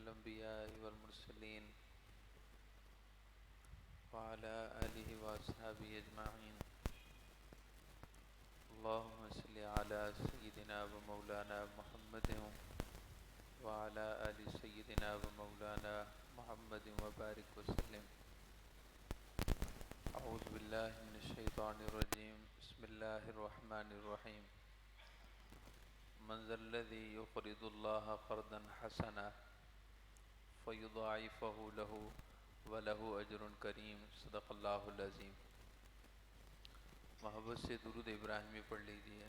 الأنبياء والمرسلين وعلى آله وأصحابه أجمعين. اللهم صل على سيدنا ومولانا محمد وعلى آل سيدنا ومولانا محمد وبارك وسلم. أعوذ بالله من الشيطان الرجيم. بسم الله الرحمن الرحيم. من ذا الذي يقرض الله قرضا حسنا فيضاعفه له وله أجر کریم. صدق اللہ العظیم. محبت سے درود ابراہیمی پڑھ لیجیے.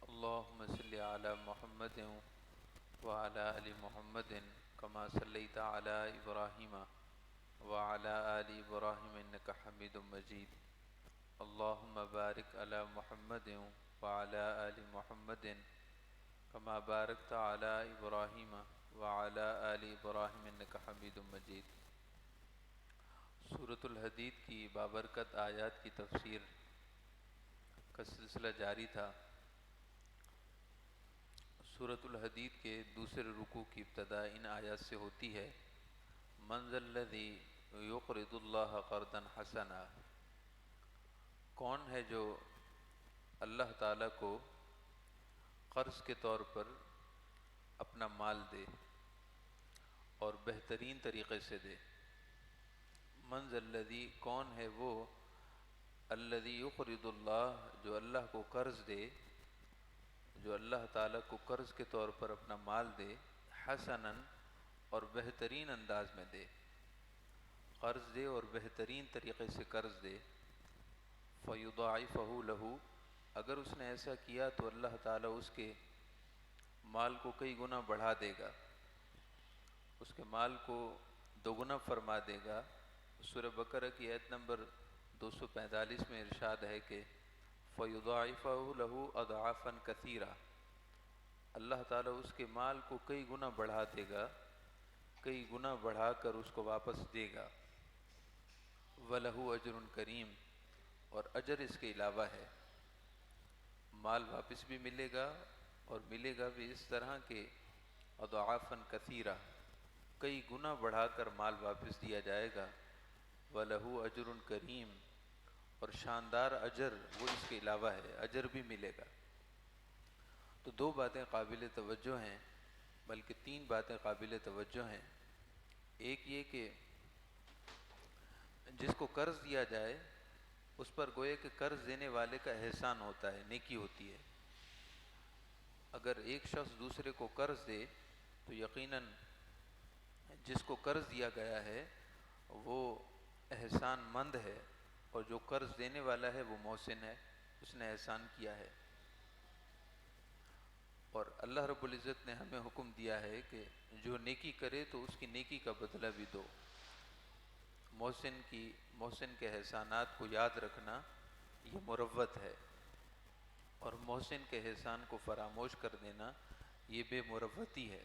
اللہم صلی علی محمد وعلی آل محمد کما صلیت علی ابراہیم وعلی آل ابراہیم انک حمید مجید. اللہم بارک علی محمد وعلی آل محمد کما بارکت علی ابراہیم وعلی آل ابراہیم انک حمید مجید. سورۃ الحدید کی بابرکت آیات کی تفسیر کا سلسلہ جاری تھا. سورۃ الحدید کے دوسرے رکوع کی ابتدا ان آیات سے ہوتی ہے. من ذا الذی یقرض اللہ قرضا حسنا، کون ہے جو اللہ تعالیٰ کو قرض کے طور پر اپنا مال دے اور بہترین طریقے سے دے. من ذا الذی، کون ہے وہ، الذی یقرض اللہ، جو اللہ کو قرض دے، جو اللہ تعالیٰ کو قرض کے طور پر اپنا مال دے، حسناً، اور بہترین انداز میں دے. قرض دے اور بہترین طریقے سے قرض دے. فیضاعفہ لہ، اگر اس نے ایسا کیا تو اللہ تعالیٰ اس کے مال کو کئی گنا بڑھا دے گا، اس کے مال کو دوگنا فرما دے گا. سورہ بقرہ کی آیت نمبر 245 میں ارشاد ہے کہ فَيُضَاعِفَهُ لَهُ أَضْعَافًا كَثِيرًا، اللہ تعالیٰ اس کے مال کو کئی گنا بڑھا دے گا، کئی گنا بڑھا کر اس کو واپس دے گا. وَلَهُ أَجْرٌ کریم، اور اجر اس کے علاوہ ہے. مال واپس بھی ملے گا اور ملے گا بھی اس طرح کہ أَضْعَافًا كَثِيرًا، کئی گنا بڑھا کر مال واپس دیا جائے گا. وَلَهُ أَجْرٌ کریم، اور شاندار اجر وہ اس کے علاوہ ہے، اجر بھی ملے گا. تو دو باتیں قابل توجہ ہیں، بلکہ تین باتیں قابل توجہ ہیں. ایک یہ کہ جس کو قرض دیا جائے اس پر گویا کہ قرض دینے والے کا احسان ہوتا ہے، نیکی ہوتی ہے. اگر ایک شخص دوسرے کو قرض دے تو یقیناً جس کو قرض دیا گیا ہے وہ احسان مند ہے، اور جو قرض دینے والا ہے وہ محسن ہے، اس نے احسان کیا ہے. اور اللہ رب العزت نے ہمیں حکم دیا ہے کہ جو نیکی کرے تو اس کی نیکی کا بدلہ بھی دو. محسن کے احسانات کو یاد رکھنا یہ مروت ہے، اور محسن کے احسان کو فراموش کر دینا یہ بے مروتی ہے.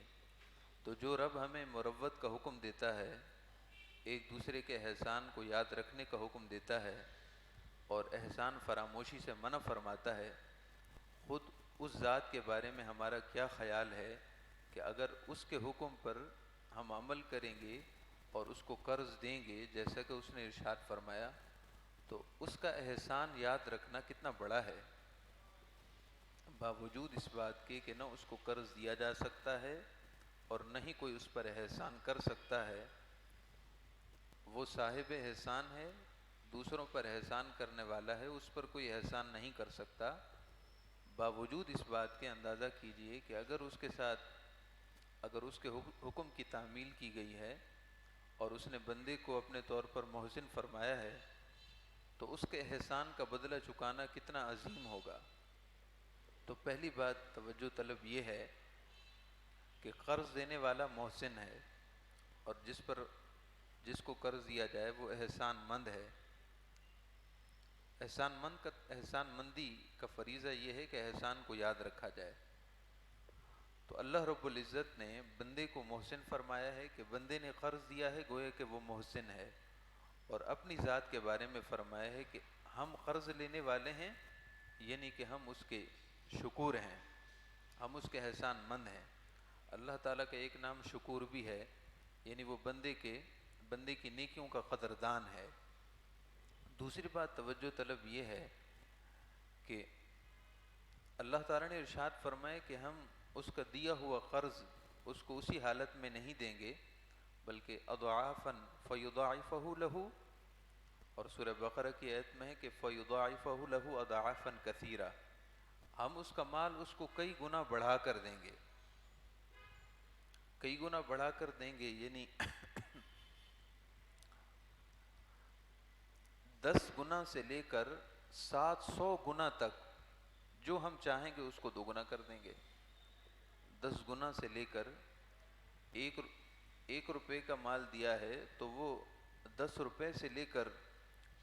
تو جو رب ہمیں مروت کا حکم دیتا ہے، ایک دوسرے کے احسان کو یاد رکھنے کا حکم دیتا ہے اور احسان فراموشی سے منع فرماتا ہے، خود اس ذات کے بارے میں ہمارا کیا خیال ہے کہ اگر اس کے حکم پر ہم عمل کریں گے اور اس کو قرض دیں گے جیسا کہ اس نے ارشاد فرمایا، تو اس کا احسان یاد رکھنا کتنا بڑا ہے، باوجود اس بات کے کہ نہ اس کو قرض دیا جا سکتا ہے اور نہ ہی کوئی اس پر احسان کر سکتا ہے. وہ صاحب احسان ہے، دوسروں پر احسان کرنے والا ہے، اس پر کوئی احسان نہیں کر سکتا. باوجود اس بات کے اندازہ کیجئے کہ اگر اس کے ساتھ، اگر اس کے حکم کی تعمیل کی گئی ہے اور اس نے بندے کو اپنے طور پر محسن فرمایا ہے تو اس کے احسان کا بدلہ چکانا کتنا عظیم ہوگا. تو پہلی بات توجہ طلب یہ ہے کہ قرض دینے والا محسن ہے، اور جس کو قرض دیا جائے وہ احسان مند ہے. احسان مندی کا فریضہ یہ ہے کہ احسان کو یاد رکھا جائے. تو اللہ رب العزت نے بندے کو محسن فرمایا ہے کہ بندے نے قرض دیا ہے گویا کہ وہ محسن ہے، اور اپنی ذات کے بارے میں فرمایا ہے کہ ہم قرض لینے والے ہیں، یعنی کہ ہم اس کے شکور ہیں، ہم اس کے احسان مند ہیں. اللہ تعالیٰ کا ایک نام شکور بھی ہے، یعنی وہ بندے کی نیکیوں کا قدردان ہے۔ دوسری بات توجہ طلب یہ ہے کہ اللہ تعالیٰ نے ارشاد فرمائے کہ ہم اس کا دیا ہوا قرض اس کو اسی حالت میں نہیں دیں گے، بلکہ اضعافاً فیضاعفہ لہ، اور سورہ بقرہ کی آیت میں ہے کہ فیضاعفہ لہ اضعافاً کثیرہ، ہم اس کا مال اس کو کئی گنا بڑھا کر دیں گے، کئی گنا بڑھا کر دیں گے، یعنی 10 گنا سے لے کر 700 گنا تک جو ہم چاہیں گے اس کو دوگنا کر دیں گے۔ 10 گنا سے لے کر ایک روپے کا مال دیا ہے تو وہ 10 روپے سے لے کر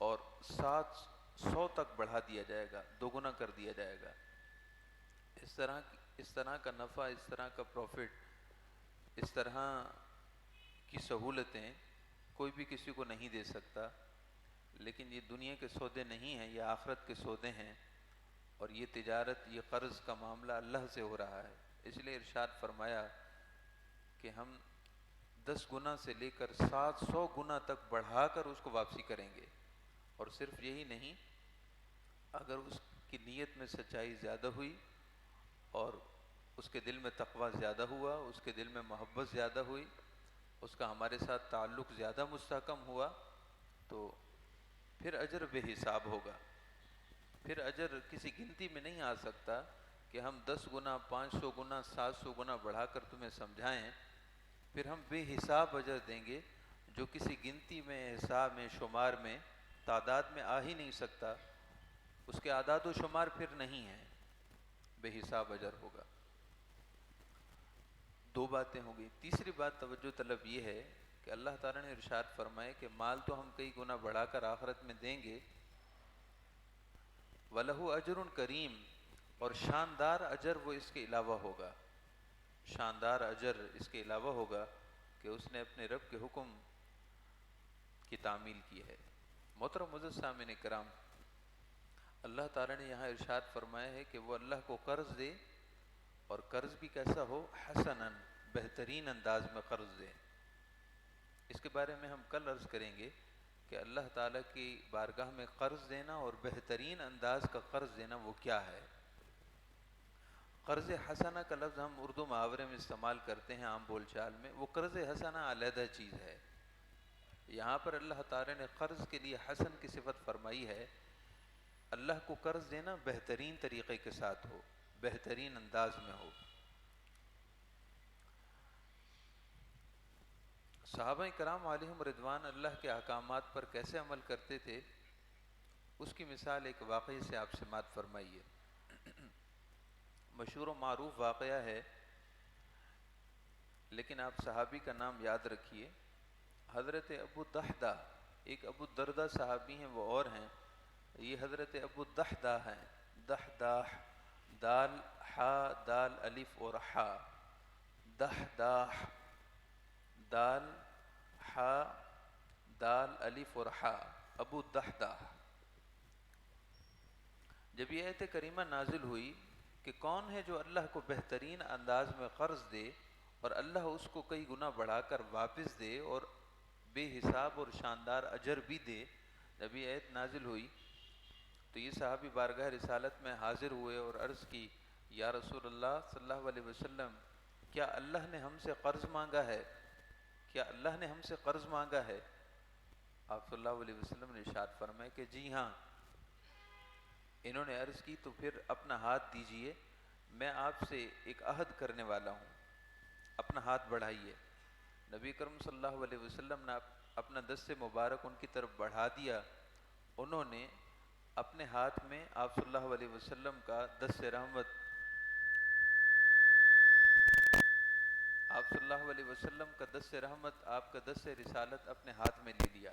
اور 700 تک بڑھا دیا جائے گا، دوگنا کر دیا جائے گا۔ اس طرح کا نفع، اس طرح کا پروفٹ، اس طرح کی سہولتیں کوئی بھی کسی کو نہیں دے سکتا۔ لیکن یہ دنیا کے سودے نہیں ہیں، یہ آخرت کے سودے ہیں، اور یہ تجارت، یہ قرض کا معاملہ اللہ سے ہو رہا ہے۔ اس لیے ارشاد فرمایا کہ ہم 10 گنا سے لے کر 700 گنا تک بڑھا کر اس کو واپسی کریں گے۔ اور صرف یہی نہیں، اگر اس کی نیت میں سچائی زیادہ ہوئی اور اس کے دل میں تقوی زیادہ ہوا، اس کے دل میں محبت زیادہ ہوئی، اس کا ہمارے ساتھ تعلق زیادہ مستحکم ہوا، تو پھر اجر بے حساب ہوگا۔ پھر اجر کسی گنتی میں نہیں آ سکتا کہ ہم 10 گنا، 500 گنا، 700 گنا بڑھا کر تمہیں سمجھائیں، پھر ہم بے حساب اجر دیں گے جو کسی گنتی میں، حساب میں، شمار میں، تعداد میں آ ہی نہیں سکتا، اس کے اعداد و شمار پھر نہیں ہیں، بے حساب اجر ہوگا۔ 2 باتیں ہو گئی۔ تیسری بات توجہ طلب یہ ہے کہ اللہ تعالیٰ نے ارشاد فرمائے کہ مال تو ہم کئی گنا بڑھا کر آخرت میں دیں گے، وَلَهُ أَجْرٌ کریم، اور شاندار اجر وہ اس کے علاوہ ہوگا، شاندار اجر اس کے علاوہ ہوگا کہ اس نے اپنے رب کے حکم کی تعمیل کی ہے۔ محترم معزز سامعین کرام، اللہ تعالیٰ نے یہاں ارشاد فرمایا ہے کہ وہ اللہ کو قرض دے، اور قرض بھی کیسا ہو؟ حسناً، بہترین انداز میں قرض دے۔ اس کے بارے میں ہم کل عرض کریں گے کہ اللہ تعالیٰ کی بارگاہ میں قرض دینا اور بہترین انداز کا قرض دینا وہ کیا ہے۔ قرض حسنہ کا لفظ ہم اردو محاورے میں استعمال کرتے ہیں عام بول چال میں، وہ قرض حسنہ علیحدہ چیز ہے۔ یہاں پر اللہ تعالیٰ نے قرض کے لیے حسن کی صفت فرمائی ہے۔ اللہ کو قرض دینا بہترین طریقے کے ساتھ ہو، بہترین انداز میں ہو۔ صحابہ کرام علیہم رضوان اللہ کے احکامات پر کیسے عمل کرتے تھے، اس کی مثال ایک واقعے سے آپ سماعت فرمائیے۔ مشہور و معروف واقعہ ہے، لیکن آپ صحابی کا نام یاد رکھیے۔ حضرت ابو دحدہ، ایک ابو دردہ صحابی ہیں، وہ اور ہیں، یہ حضرت ابو دحدہ ہیں۔ دحداح، دال حا دال الف اور حا، دحداح، دال حا دال الف اور حا، ابو دحدہ۔ جب یہ آیت کریمہ نازل ہوئی کہ کون ہے جو اللہ کو بہترین انداز میں قرض دے اور اللہ اس کو کئی گنا بڑھا کر واپس دے اور بے حساب اور شاندار اجر بھی دے، جب یہ آیت نازل ہوئی تو یہ صحابی بارگاہ رسالت میں حاضر ہوئے اور عرض کی، یا رسول اللہ صلی اللہ علیہ وسلم، کیا اللہ نے ہم سے قرض مانگا ہے؟ کیا اللہ نے ہم سے قرض مانگا ہے؟ آپ صلی اللہ علیہ وسلم نے ارشاد فرمایا کہ جی ہاں۔ انہوں نے عرض کی تو پھر اپنا ہاتھ دیجئے، میں آپ سے ایک عہد کرنے والا ہوں، اپنا ہاتھ بڑھائیے۔ نبی کرم صلی اللہ علیہ وسلم نے اپنا دست مبارک ان کی طرف بڑھا دیا، انہوں نے اپنے ہاتھ میں آپ صلی اللہ علیہ وسلم کا دست رحمت، آپ صلی اللہ علیہ وسلم کا دست رحمت، آپ کا دست رسالت اپنے ہاتھ میں لے لیا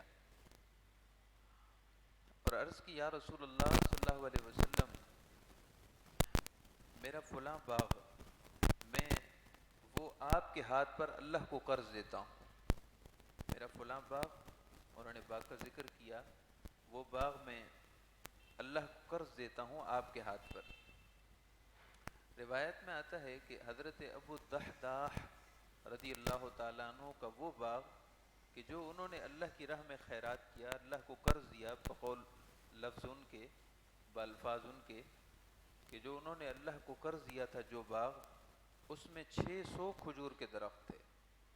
اور عرض کی، یا رسول اللہ صلی اللہ علیہ وسلم، میرا فلاں باغ، میں وہ آپ کے ہاتھ پر اللہ کو قرض دیتا ہوں، میرا فلاں باغ، انہوں نے باغ کا ذکر کیا، وہ باغ میں اللہ کو قرض دیتا ہوں آپ کے ہاتھ پر۔ روایت میں آتا ہے کہ حضرت ابو دحداح رضی اللہ تعالیٰ عنہ کا وہ باغ کہ جو انہوں نے اللہ کی راہ میں خیرات کیا، اللہ کو قرض دیا، بقول لفظ ان کے، بالفاظ ان کے، کہ جو انہوں نے اللہ کو قرض دیا تھا جو باغ، اس میں 600 کھجور کے درخت تھے،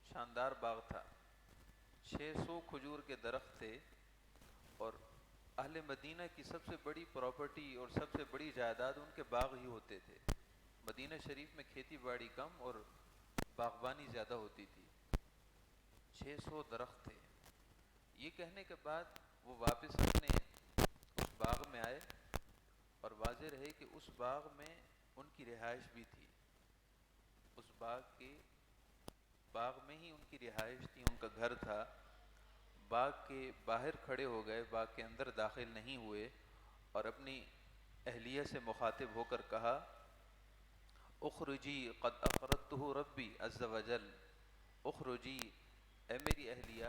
شاندار باغ تھا، 600 کھجور کے درخت تھے، اور اہل مدینہ کی سب سے بڑی پراپرٹی اور سب سے بڑی جائیداد ان کے باغ ہی ہوتے تھے۔ مدینہ شریف میں کھیتی باڑی کم اور باغبانی زیادہ ہوتی تھی۔ 600 درخت تھے۔ یہ کہنے کے بعد وہ واپس اپنے اس باغ میں آئے، اور واضح رہے کہ اس باغ میں ان کی رہائش بھی تھی، اس باغ میں ہی ان کی رہائش تھی، ان کا گھر تھا۔ باغ کے باہر کھڑے ہو گئے، باغ کے اندر داخل نہیں ہوئے، اور اپنی اہلیہ سے مخاطب ہو کر کہا اخرجی قد اقرضتہ ربی عز وجل، اخرجی، اے میری اہلیہ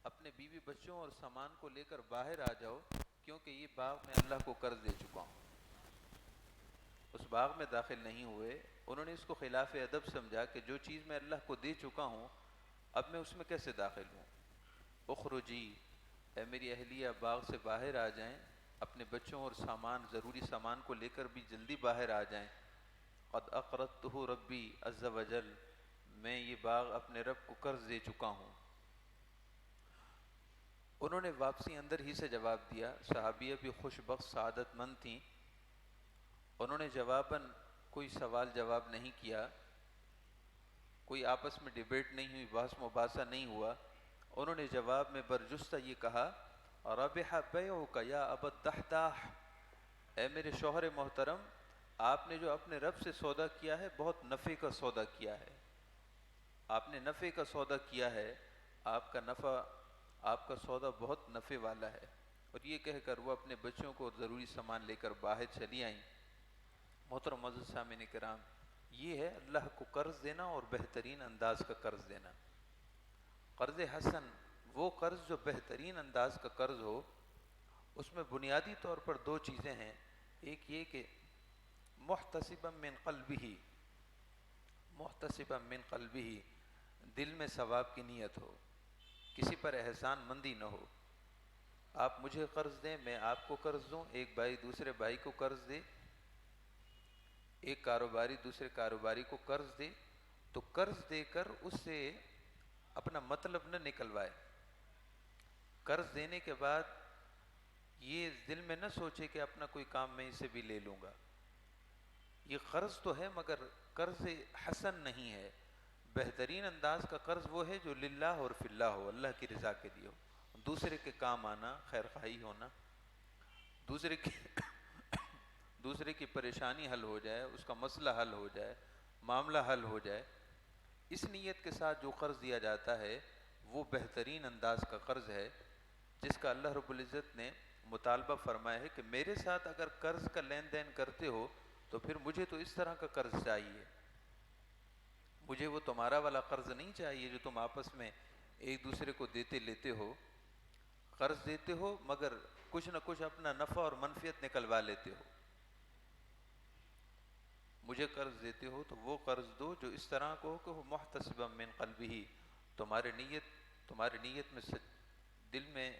اپنے بیوی بچوں اور سامان کو لے کر باہر آ جاؤ، کیونکہ یہ باغ میں اللہ کو قرض دے چکا ہوں۔ اس باغ میں داخل نہیں ہوئے۔ انہوں نے اس کو خلاف ادب سمجھا کہ جو چیز میں اللہ کو دے چکا ہوں اب میں اس میں کیسے داخل ہوں۔ اخرجی، اے میری اہلیہ باغ سے باہر آ جائیں، اپنے بچوں اور سامان، ضروری سامان کو لے کر بھی جلدی باہر آ جائیں۔ قد اقرضتہ ربی عز وجل، میں یہ باغ اپنے رب کو قرض دے چکا ہوں۔ انہوں نے واپسی اندر ہی سے جواب دیا، صحابیہ بھی خوش بخت سعادت مند تھیں، انہوں نے جواباً کوئی سوال جواب نہیں کیا، کوئی آپس میں ڈیبیٹ نہیں ہوئی، بحث مباحثہ نہیں ہوا۔ انہوں نے جواب میں برجستہ یہ کہا ربح بیعک یا ابا الدحداح، اے میرے شوہر محترم آپ نے جو اپنے رب سے سودا کیا ہے بہت نفع کا سودا کیا ہے، آپ نے نفع کا سودا کیا ہے، آپ کا نفع، آپ کا سودا بہت نفع والا ہے۔ اور یہ کہہ کر وہ اپنے بچوں کو ضروری سامان لے کر باہر چلی آئیں۔ محترم معزز سامعین کرام، یہ ہے اللہ کو قرض دینا اور بہترین انداز کا قرض دینا۔ قرض حسن، وہ قرض جو بہترین انداز کا قرض ہو، اس میں بنیادی طور پر دو چیزیں ہیں۔ ایک یہ کہ محتسبا من قلبہ، محتسبا من قلبہ، دل میں ثواب کی نیت ہو، کسی پر احسان مندی نہ ہو۔ آپ مجھے قرض دیں، میں آپ کو قرض دوں، ایک بھائی دوسرے بھائی کو قرض دے، ایک کاروباری دوسرے کاروباری کو قرض دے، تو قرض دے کر اس سے اپنا مطلب نہ نکلوائے۔ قرض دینے کے بعد یہ دل میں نہ سوچے کہ اپنا کوئی کام میں اسے بھی لے لوں گا۔ یہ قرض تو ہے مگر قرض حسن نہیں ہے۔ بہترین انداز کا قرض وہ ہے جو للہ اور فی اللہ ہو، اللہ کی رضا کے لیے ہو، دوسرے کے کام آنا، خیر خواہی ہونا، دوسرے کی پریشانی حل ہو جائے، اس کا مسئلہ حل ہو جائے، معاملہ حل ہو جائے۔ اس نیت کے ساتھ جو قرض دیا جاتا ہے وہ بہترین انداز کا قرض ہے، جس کا اللہ رب العزت نے مطالبہ فرمایا ہے کہ میرے ساتھ اگر قرض کا لین دین کرتے ہو تو پھر مجھے تو اس طرح کا قرض چاہیے، مجھے وہ تمہارا والا قرض نہیں چاہیے جو تم آپس میں ایک دوسرے کو دیتے لیتے ہو۔ قرض دیتے ہو مگر کچھ نہ کچھ اپنا نفع اور منفعت نکلوا لیتے ہو۔ مجھے قرض دیتے ہو تو وہ قرض دو جو اس طرح کو ہو کہ وہ محتسبا من قلبہ، تمہاری نیت میں دل میں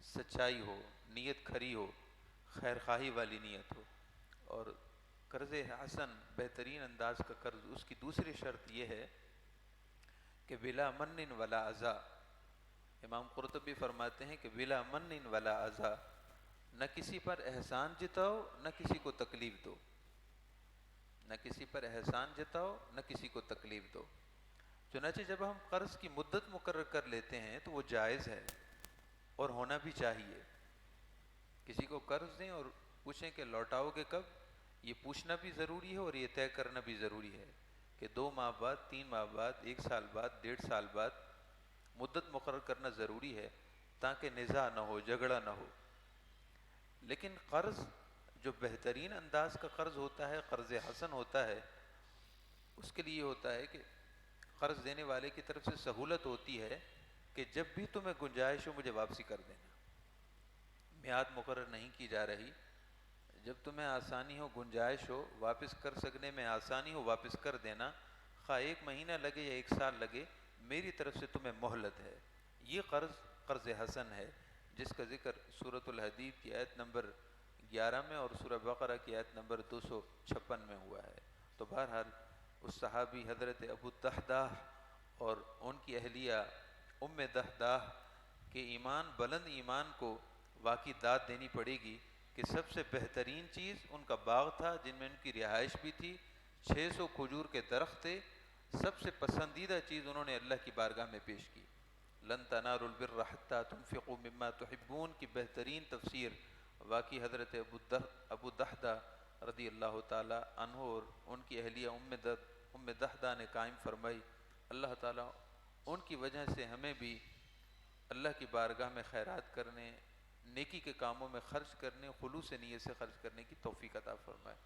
سچائی ہو، نیت کھری ہو، خیر خواہی والی نیت ہو۔ اور قرض حسن، بہترین انداز کا قرض، اس کی دوسری شرط یہ ہے کہ بلا من ولا اذى۔ امام قرطبی فرماتے ہیں کہ بلا من ولا اذى، نہ کسی پر احسان جتاؤ نہ کسی کو تکلیف دو، نہ کسی پر احسان جتاؤ نہ کسی کو تکلیف دو۔ چنانچہ جب ہم قرض کی مدت مقرر کر لیتے ہیں تو وہ جائز ہے اور ہونا بھی چاہیے۔ کسی کو قرض دیں اور پوچھیں کہ لوٹاؤ گے کب، یہ پوچھنا بھی ضروری ہے اور یہ طے کرنا بھی ضروری ہے کہ 2 ماہ بعد، 3 ماہ بعد، 1 سال بعد، 1.5 سال بعد مدت مقرر کرنا ضروری ہے تاکہ نزاع نہ ہو، جھگڑا نہ ہو۔ لیکن قرض جو بہترین انداز کا قرض ہوتا ہے، قرض حسن ہوتا ہے، اس کے لیے ہوتا ہے کہ قرض دینے والے کی طرف سے سہولت ہوتی ہے کہ جب بھی تمہیں گنجائش ہو مجھے واپسی کر دینا، میعاد مقرر نہیں کی جا رہی، جب تمہیں آسانی ہو، گنجائش ہو، واپس کر سکنے میں آسانی ہو، واپس کر دینا۔ خواہ 1 مہینہ لگے یا 1 سال لگے، میری طرف سے تمہیں مہلت ہے۔ یہ قرض حسن ہے، جس کا ذکر سورۃ الحدید کی آیت نمبر 11 میں اور سورہ بقرہ کی آیت نمبر 256 میں ہوا ہے۔ تو بہرحال اس صحابی حضرت ابو الدحداح اور ان کی اہلیہ ام دحداح کے بلند ایمان کو واقعی داد دینی پڑے گی کہ سب سے بہترین چیز ان کا باغ تھا، جن میں ان کی رہائش بھی تھی، 600 کھجور کے درخت تھے۔ سب سے پسندیدہ چیز انہوں نے اللہ کی بارگاہ میں پیش کی۔ لن تنالوا البر حتى تنفقوا مما تحبون کی بہترین تفسیر واقعی حضرت ابو دحدہ رضی اللہ تعالی عنہ اور ان کی اہلیہ ام دحدہ نے قائم فرمائی۔ اللہ تعالیٰ ان کی وجہ سے ہمیں بھی اللہ کی بارگاہ میں خیرات کرنے، نیکی کے کاموں میں خرچ کرنے، خلوص نیت سے خرچ کرنے کی توفیق عطا فرمائے۔